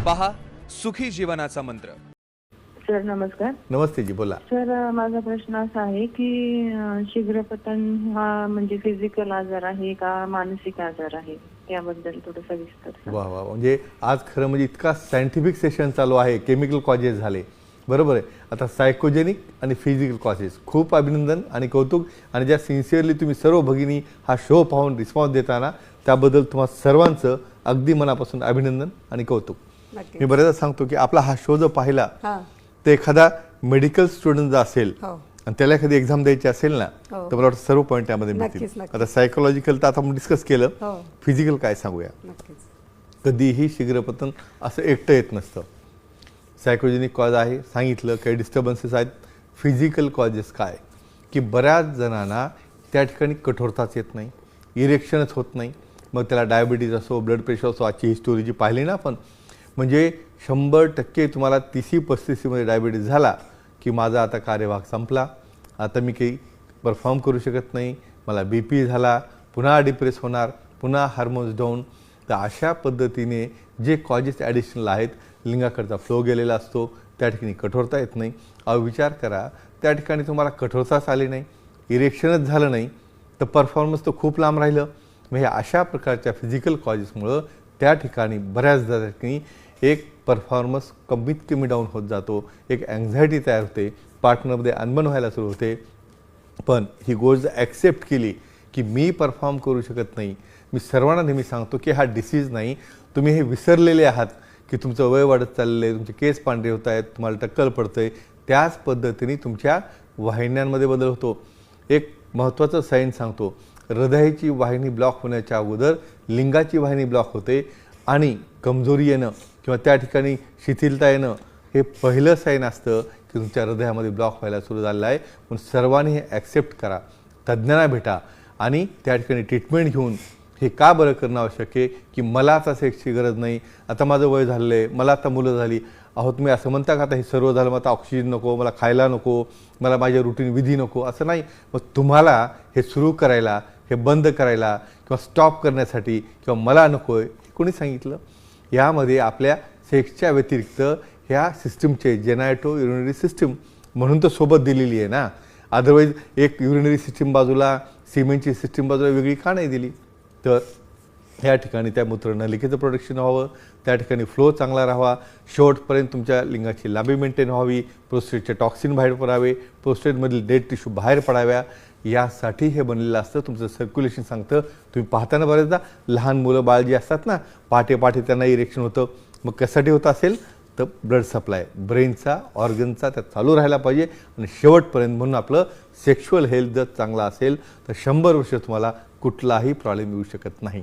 पहा सुखी जीवनाचा मंत्र। सर नमस्कार। नमस्ते जी, बोला। सर माझा प्रश्न असा आहे की शीघ्रपतन हा म्हणजे फिजिकल आजार आहे का मानसिक आजार आहे, त्याबद्दल थोडं सविस्तर सांगा। वा वा, म्हणजे आज खरं म्हणजे इतका सायंटिफिक सेशन चालू आहे, केमिकल कॉजेस झाले, बरोबर आहे। आता सायकोजेनिक आणि फिजिकल कॉजेस, खूप अभिनंदन आणि कौतुक। आणि ज्या सिन्सिअरली तुम्ही सर्व भगिनी हा शो पाहून रिस्पॉन्स देताना त्याबद्दल तुम्हा सर्वांचं अगदी मनापासून अभिनंदन आणि कौतुक। मी बरेचदा सांगतो की आपला हा शो जर पाहिला तर एखादा मेडिकल स्टुडंट जर असेल आणि त्याला एखादी एक्झाम द्यायची असेल ना, तर मला वाटतं सर्व पॉईंट त्यामध्ये मिळतील। आता सायकोलॉजिकल तर आता आपण डिस्कस केलं, फिजिकल काय सांगूया। कधीही शीघ्रपतन असं एकटं येत नसतं। सायकोजेनिक कॉज आहे सांगितलं, काही डिस्टर्बन्सेस आहेत। फिजिकल कॉजेस काय की बऱ्याच जणांना त्या ठिकाणी कठोरताच येत नाही, इरेक्शनच होत नाही, मग त्याला डायबिटीज असो, ब्लड प्रेशर असो। आजची हिस्टोरी जी पाहिली ना आपण, म्हणजे 100% तुम्हाला 30-35मध्ये डायबिटीज झाला की माझा आता कार्यभाग संपला, आता मी काही परफॉर्म करू शकत नाही, मला BP झाला, पुन्हा डिप्रेस होणार, पुन्हा हार्मोन्स डाऊन। तर अशा पद्धतीने जे कॉजेस ॲडिशनल आहेत, लिंगाकडचा फ्लो गेलेला असतो, त्या ठिकाणी कठोरता येत नाही। विचार करा, त्या ठिकाणी तुम्हाला कठोरताच आली नाही, इरेक्शनच झालं नाही, तर परफॉर्मन्स तर खूप लांब राहिलं। म्हणजे अशा प्रकारच्या फिजिकल कॉजेसमुळं त्या ठिकाणी बऱ्याचदा ठिकाणी एक परफॉर्मन्स कमीत कमी डाऊन होत जातो, एक अँझायटी तयार होते, पार्टनरमध्ये अनबन व्हायला सुरू होते। पण ही गोष्ट ॲक्सेप्ट केली की मी परफॉर्म करू शकत नाही, मी सर्वांना नेहमी सांगतो की हा डिसीज नाही, तुम्ही हे विसरलेले आहात की तुमचं वय वाढत चाललं आहे, तुमचे केस पांढरे होत आहेत, तुम्हाला टक्कल पडतं आहे, त्याच पद्धतीने तुमच्या वाहिन्यांमध्ये बदल होतो। एक महत्त्वाचं साईन सांगतो, हृदयाची वाहिनी ब्लॉक होण्याच्या अगोदर लिंगाची वाहिनी ब्लॉक होते आणि कमजोरी येणं किंवा त्या ठिकाणी शिथिलता येणं हे पहिलं साईन असतं की तुमच्या हृदयामध्ये ब्लॉक व्हायला सुरू झालेलं आहे। पण सर्वांनी हे ॲक्सेप्ट करा, तज्ज्ञांना भेटा आणि त्या ठिकाणी ट्रीटमेंट घेऊन हे का बरं करणं आवश्यक आहे की मला आता सेक्सची गरज नाही, आता माझं वय झालं आहे, मला आता मुलं झाली। अहो तुम्ही असं म्हणता का आता हे सर्व झालं, मग आता ऑक्सिजन नको, मला खायला नको, मला माझ्या रुटीन विधी नको, असं नाही। मग तुम्हाला हे सुरू करायला, हे बंद करायला किंवा स्टॉप करण्यासाठी किंवा मला नको आहे हे कोणी सांगितलं? यामध्ये आपल्या सेक्सच्या व्यतिरिक्त ह्या सिस्टमचे जेनायटो युरिनरी सिस्टीम म्हणून तर सोबत दिलेली आहे ना, अदरवाईज एक युरिनरी सिस्टीम बाजूला, सिमेंटची सिस्टीम बाजूला वेगळी का नाही दिली? तर ह्या ठिकाणी त्या मूत्रनलिकेचं प्रोडक्शन व्हावं, त्या ठिकाणी फ्लो चांगला राहावा, शेवटपर्यंत तुमच्या लिंगाची लांबी मेंटेन व्हावी, प्रोस्टेटचे टॉक्सिन बाहेर पडावे, प्रोस्टेटमधील डेड टिश्यू बाहेर पडाव्या, यासाठी हे बनलेलं असतं। तुमचं सर्क्युलेशन सांगतं, तुम्ही पाहताना बऱ्याचदा लहान मुलं बाळ जी असतात ना, पहाटे त्यांना इरेक्शन होतं, मग कशासाठी होतं असेल तर ब्लड सप्लाय ब्रेनचा, ऑर्गनचा त्यात चालू राहायला पाहिजे आणि शेवटपर्यंत। म्हणून आपलं सेक्शुअल हेल्थ जर चांगला असेल तर 100 वर्ष तुम्हाला कुठलाही प्रॉब्लेम येऊ शकत नाही।